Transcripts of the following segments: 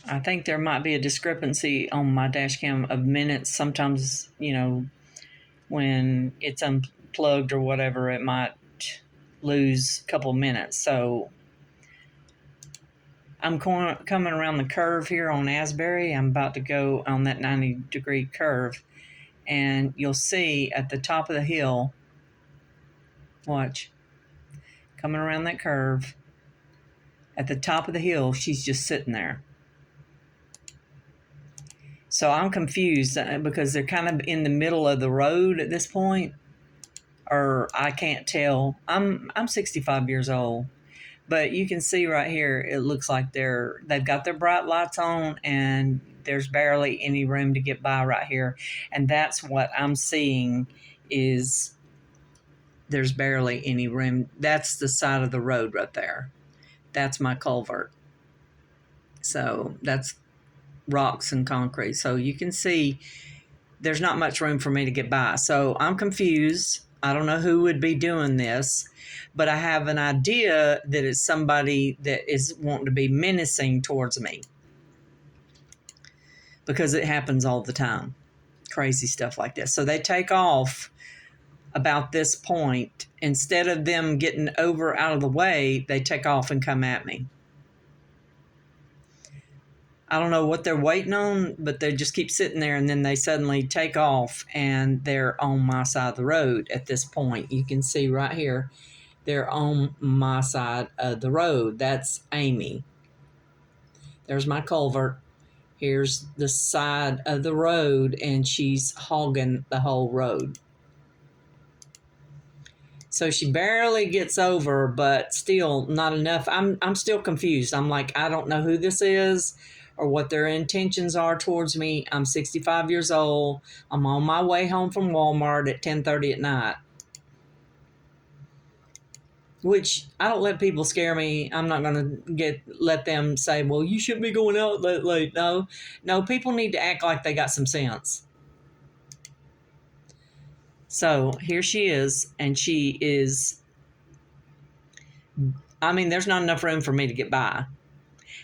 I think there might be a discrepancy on my dash cam of minutes. Sometimes, when it's unplugged or whatever, it might lose a couple minutes. So I'm coming around the curve here on Asbury. I'm about to go on that 90-degree curve. And you'll see at the top of the hill, watch, coming around that curve, at the top of the hill, she's just sitting there. So I'm confused because they're kind of in the middle of the road at this point, or I can't tell. I'm 65 years old, but you can see right here, it looks like they've got their bright lights on, and there's barely any room to get by right here. And that's what I'm seeing, is there's barely any room. That's the side of the road right there. That's my culvert. So that's rocks and concrete. So you can see there's not much room for me to get by. So I'm confused. I don't know who would be doing this, but I have an idea that it's somebody that is wanting to be menacing towards me, because it happens all the time. Crazy stuff like this. So they take off about this point. Instead of them getting over out of the way, they take off and come at me. I don't know what they're waiting on, but they just keep sitting there, and then they suddenly take off, and they're on my side of the road at this point. You can see right here, they're on my side of the road. That's Aimee. There's my culvert. Here's the side of the road, and she's hogging the whole road. So she barely gets over, but still not enough. I'm still confused. I'm like, I don't know who this is or what their intentions are towards me. I'm 65 years old. I'm on my way home from Walmart at 10:30 at night. Which, I don't let people scare me. I'm not going to let them say, well, you shouldn't be going out that late. No, people need to act like they got some sense. So here she is, and she is, there's not enough room for me to get by.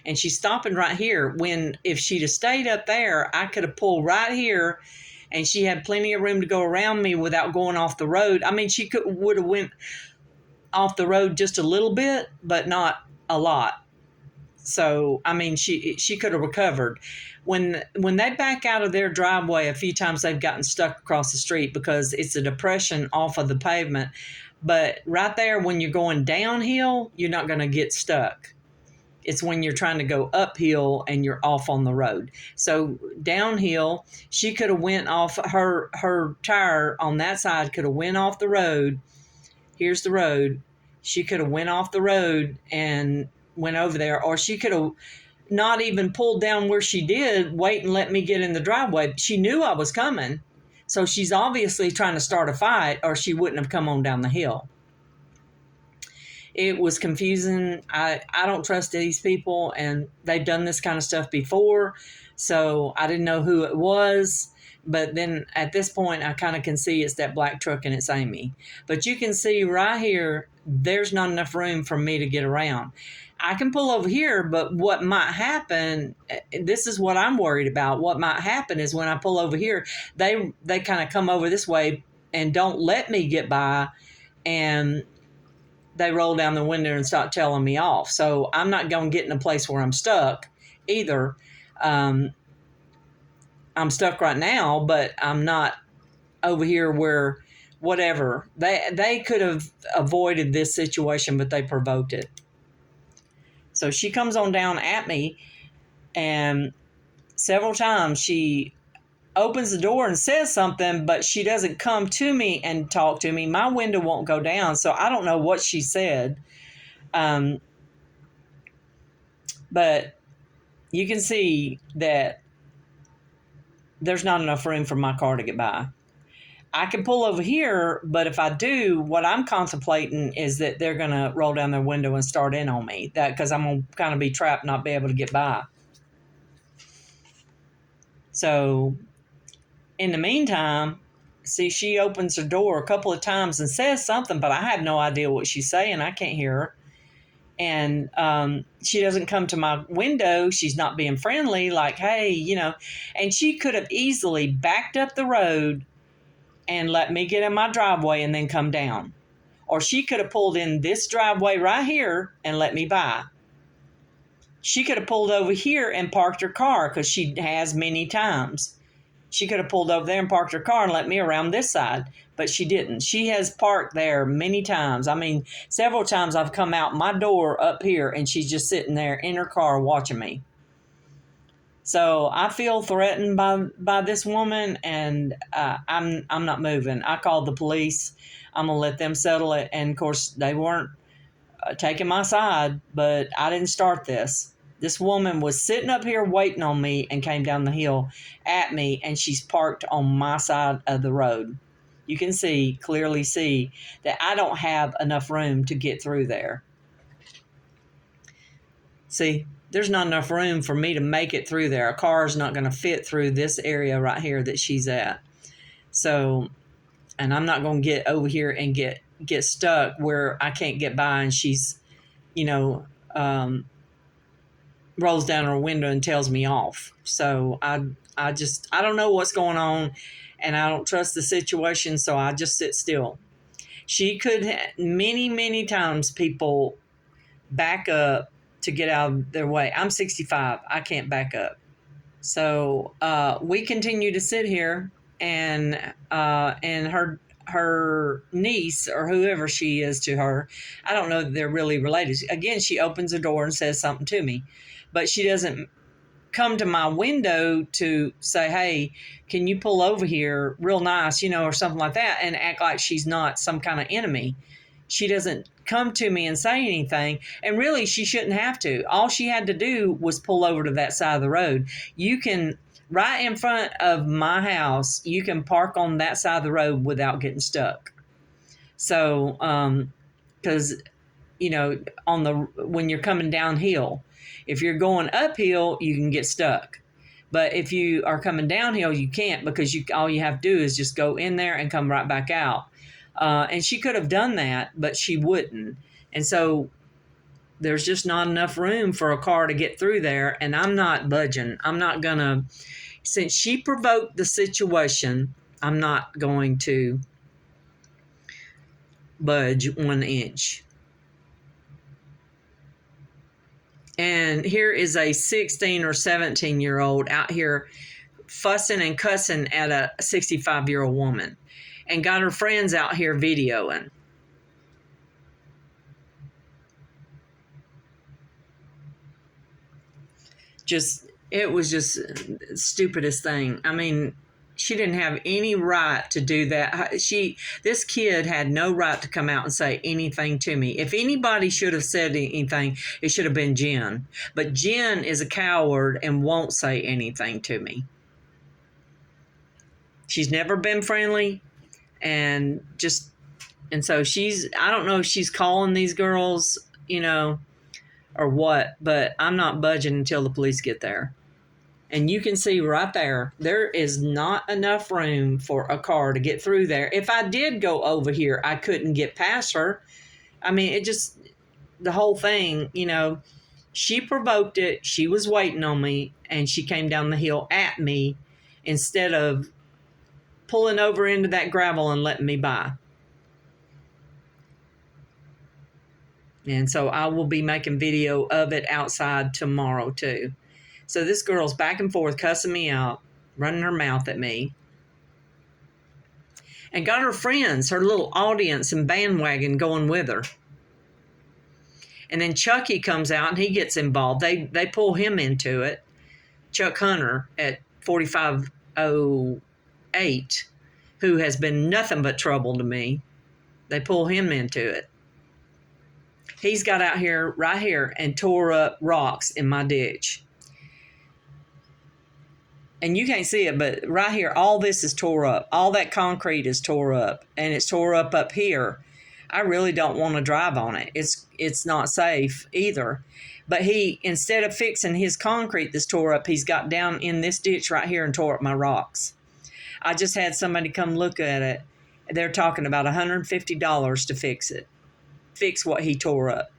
And she's stopping right here, when if she'd have stayed up there, I could have pulled right here, and she had plenty of room to go around me without going off the road. She would have went off the road just a little bit, but not a lot. So, she could have recovered. When they back out of their driveway, a few times they've gotten stuck across the street because it's a depression off of the pavement. But right there, when you're going downhill, you're not going to get stuck. It's when you're trying to go uphill and you're off on the road. So downhill, she could have went off, her tire on that side could have went off the road. Here's the road. She could have went off the road and went over there, or she could have not even pulled down where she did, wait and let me get in the driveway. She knew I was coming, so she's obviously trying to start a fight, or she wouldn't have come on down the hill. It was confusing. I don't trust these people, and they've done this kind of stuff before, so I didn't know who it was. But then at this point, I kind of can see it's that black truck, and it's Aimee. But you can see right here, there's not enough room for me to get around. I can pull over here, but what might happen, this is what I'm worried about. What might happen is when I pull over here, they kind of come over this way and don't let me get by, and they roll down the window and start telling me off. So I'm not going to get in a place where I'm stuck either. I'm stuck right now, but I'm not over here where whatever. They could have avoided this situation, but they provoked it. So she comes on down at me, and several times she opens the door and says something, but she doesn't come to me and talk to me. My window won't go down, so I don't know what she said. But you can see that there's not enough room for my car to get by. I can pull over here, but if I do, what I'm contemplating is that they're going to roll down their window and start in on me, because I'm going to kind of be trapped, not be able to get by. So in the meantime, see, she opens her door a couple of times and says something, but I have no idea what she's saying. I can't hear her. And she doesn't come to my window. She's not being friendly, like, hey, you know. And she could have easily backed up the road and let me get in my driveway and then come down. Or she could have pulled in this driveway right here and let me by. She could have pulled over here and parked her car, because she has many times. She could have pulled over there and parked her car and let me around this side, but she didn't. She has parked there many times. I mean, several times I've come out my door up here and she's just sitting there in her car watching me. So I feel threatened by this woman, and I'm not moving. I called the police. I'm gonna let them settle it. And of course, they weren't taking my side, but I didn't start this. This woman was sitting up here waiting on me and came down the hill at me, and she's parked on my side of the road. You can clearly see that I don't have enough room to get through there. See, there's not enough room for me to make it through there. A car is not going to fit through this area right here that she's at. So, and I'm not going to get over here and get stuck where I can't get by, and she's, you know, rolls down her window and tells me off. So I don't know what's going on, and I don't trust the situation, so I just sit still. She could many times people back up to get out of their way. I'm 65. I can't back up. So we continue to sit here, and her niece, or whoever she is to her, I don't know that they're really related. Again, she opens the door and says something to me, but she doesn't come to my window to say, hey, can you pull over here real nice, you know, or something like that, and act like she's not some kind of enemy. She doesn't come to me and say anything, and really she shouldn't have to. All she had to do was pull over to that side of the road. You can, right in front of my house, you can park on that side of the road without getting stuck. So, because, you know, when you're coming downhill, if you're going uphill, you can get stuck. But if you are coming downhill, you can't, because all you have to do is just go in there and come right back out. And she could have done that, but she wouldn't. And so there's just not enough room for a car to get through there, and I'm not budging. I'm not going to, since she provoked the situation, I'm not going to budge 1 inch. And here is a 16 or 17-year-old out here fussing and cussing at a 65-year-old woman, and got her friends out here videoing. It was just the stupidest thing. I mean, she didn't have any right to do that. This kid had no right to come out and say anything to me. If anybody should have said anything, it should have been Jenn. But Jenn is a coward and won't say anything to me. She's never been friendly, and so I don't know if she's calling these girls, you know, or what, but I'm not budging until the police get there. And you can see right there is not enough room for a car to get through there. If I did go over here, I couldn't get past her. I mean, the whole thing, you know, she provoked it. She was waiting on me, and she came down the hill at me instead of pulling over into that gravel and letting me by. And so I will be making video of it outside tomorrow too. So this girl's back and forth cussing me out, running her mouth at me, and got her friends, her little audience and bandwagon going with her. And then Chucky comes out and he gets involved. They pull him into it. Chuck Hunter at 4508, who has been nothing but trouble to me. They pull him into it. He's got out here, right here, and tore up rocks in my ditch. And you can't see it, but right here, all this is tore up. All that concrete is tore up, and it's tore up here. I really don't want to drive on it. It's not safe either. But instead of fixing his concrete that's tore up, he's got down in this ditch right here and tore up my rocks. I just had somebody come look at it. They're talking about $150 to fix it. Fix what he tore up.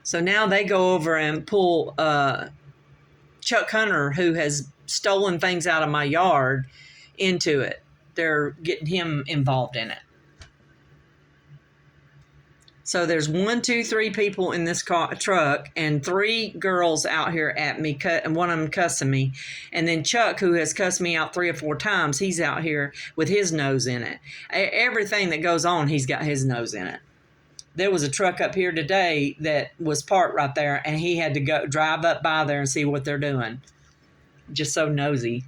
So now they go over and pull Chuck Hunter, who has stolen things out of my yard, into it. They're getting him involved in it. So there's 1, 2, 3 people in this truck, and 3 girls out here at me, and one of them cussing me. And then Chuck, who has cussed me out 3 or 4 times, he's out here with his nose in it. Everything that goes on, he's got his nose in it. There was a truck up here today that was parked right there, and he had to go drive up by there and see what they're doing. Just so nosy.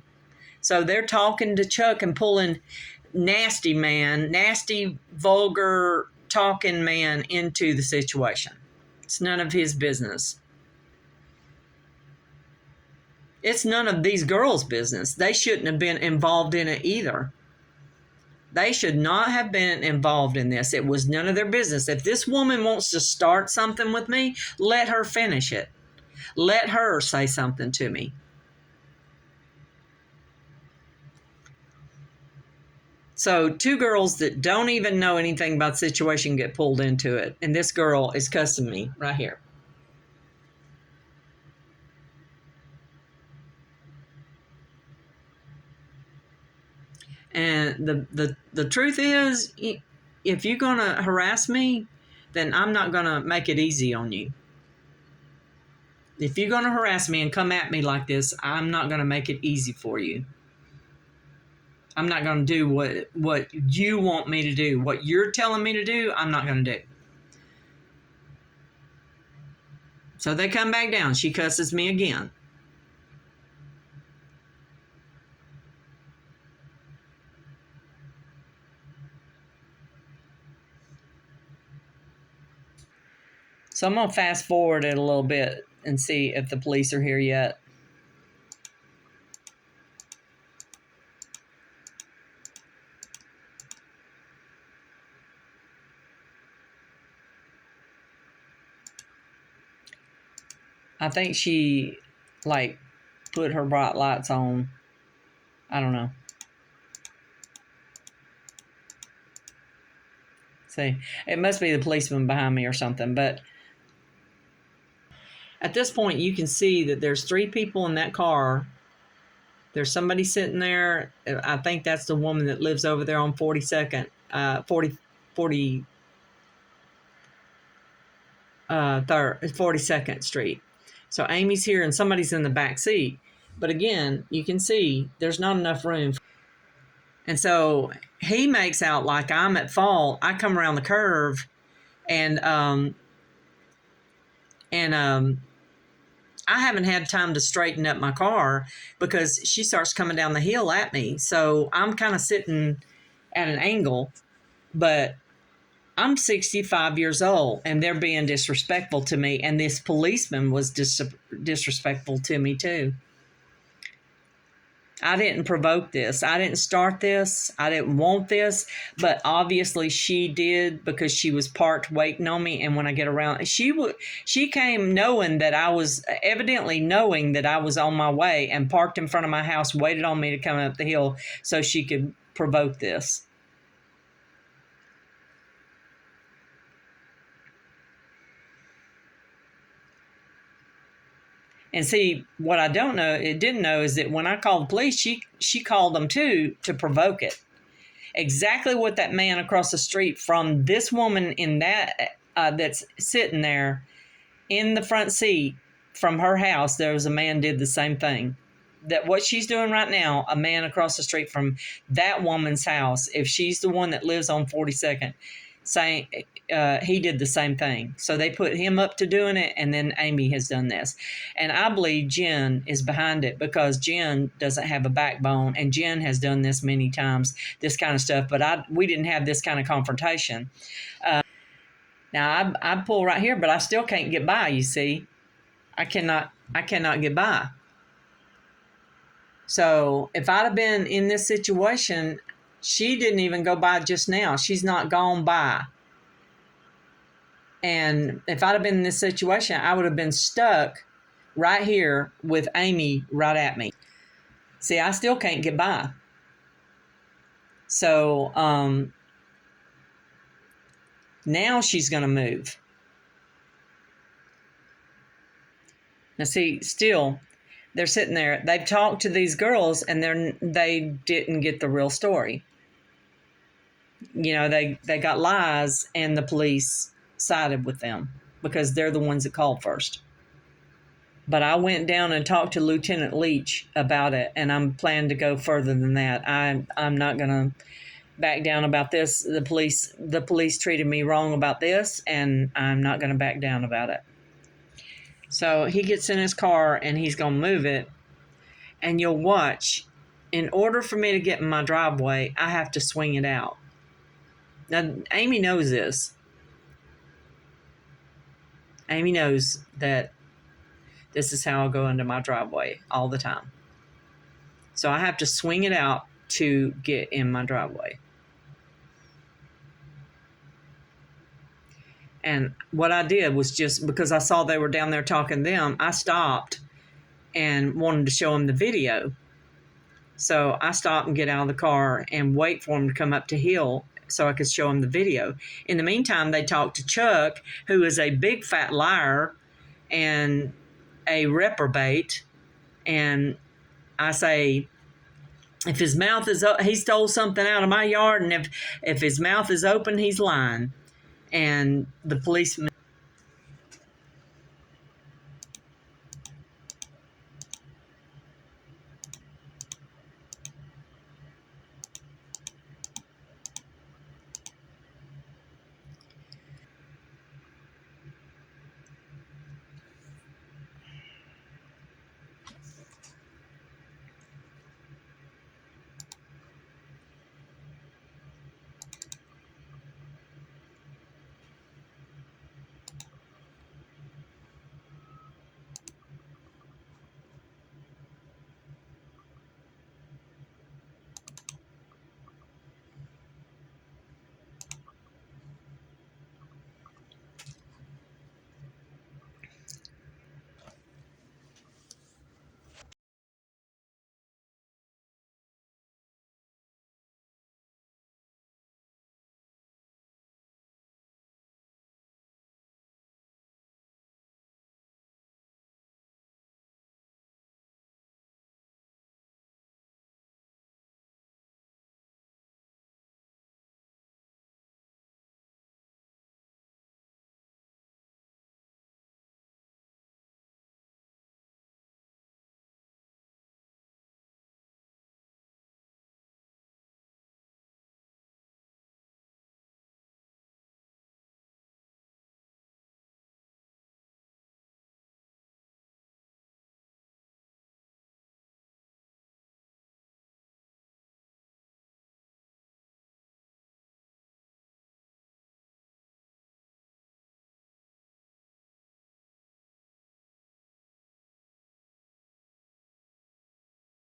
So they're talking to Chuck and pulling nasty, vulgar talking man into the situation. It's none of his business. It's none of these girls' business. They shouldn't have been involved in it either. They should not have been involved in this. It was none of their business. If this woman wants to start something with me, let her finish it. Let her say something to me. So 2 girls that don't even know anything about the situation get pulled into it. And this girl is cussing me right here. And the truth is, if you're going to harass me, then I'm not going to make it easy on you. If you're going to harass me and come at me like this, I'm not going to make it easy for you. I'm not going to do what you want me to do. What you're telling me to do, I'm not going to do. So they come back down. She cusses me again. So I'm going to fast forward it a little bit and see if the police are here yet. I think she, like, put her bright lights on. I don't know. See, it must be the policeman behind me or something. But at this point, you can see that there's 3 people in that car. There's somebody sitting there. I think that's the woman that lives over there on 42nd, 42nd Street. So Aimee's here and somebody's in the back seat. But again, you can see there's not enough room. And so he makes out like I'm at fault. I come around the curve and I haven't had time to straighten up my car because she starts coming down the hill at me. So I'm kind of sitting at an angle, but I'm 65 years old and they're being disrespectful to me. And this policeman was disrespectful to me too. I didn't provoke this. I didn't start this. I didn't want this, but obviously she did because she was parked waiting on me. And when I get around, she came knowing that I was knowing that I was on my way and parked in front of my house, waited on me to come up the hill so she could provoke this. And see, what I didn't know is that when I called the police, she called them too to provoke it. Exactly what that man across the street from this woman in that's sitting there in the front seat from her house, there was a man did the same thing. That what she's doing right now, a man across the street from that woman's house, if she's the one that lives on 42nd, saying he did the same thing. So they put him up to doing it, and then Aimee has done this. And I believe Jenn is behind it because Jenn doesn't have a backbone, and Jenn has done this many times, this kind of stuff. But we didn't have this kind of confrontation. Now I pull right here, but I still can't get by. You see, I cannot get by. So if I'd have been in this situation, she didn't even go by just now. She's not gone by. And if I'd have been in this situation, I would have been stuck right here with Aimee right at me. See, I still can't get by. So now she's going to move. Now, see, still, they're sitting there. They've talked to these girls, and they didn't get the real story. They got lies, and the police sided with them because they're the ones that called first. But I went down and talked to Lieutenant Leach about it, and I'm planning to go further than that. I'm not going to back down about this. The police treated me wrong about this, and I'm not going to back down about it. So he gets in his car, and he's going to move it, and you'll watch. In order for me to get in my driveway, I have to swing it out. Now, Aimee knows this. Aimee knows that this is how I go into my driveway all the time. So I have to swing it out to get in my driveway. And what I did was, just because I saw they were down there talking to them, I stopped and wanted to show them the video. So I stopped and get out of the car and wait for them to come up to Hill so I could show them the video. In the meantime, they talked to Chuck, who is a big fat liar and a reprobate. And I say, if his mouth is up, he stole something out of my yard, and if his mouth is open, he's lying. And the policeman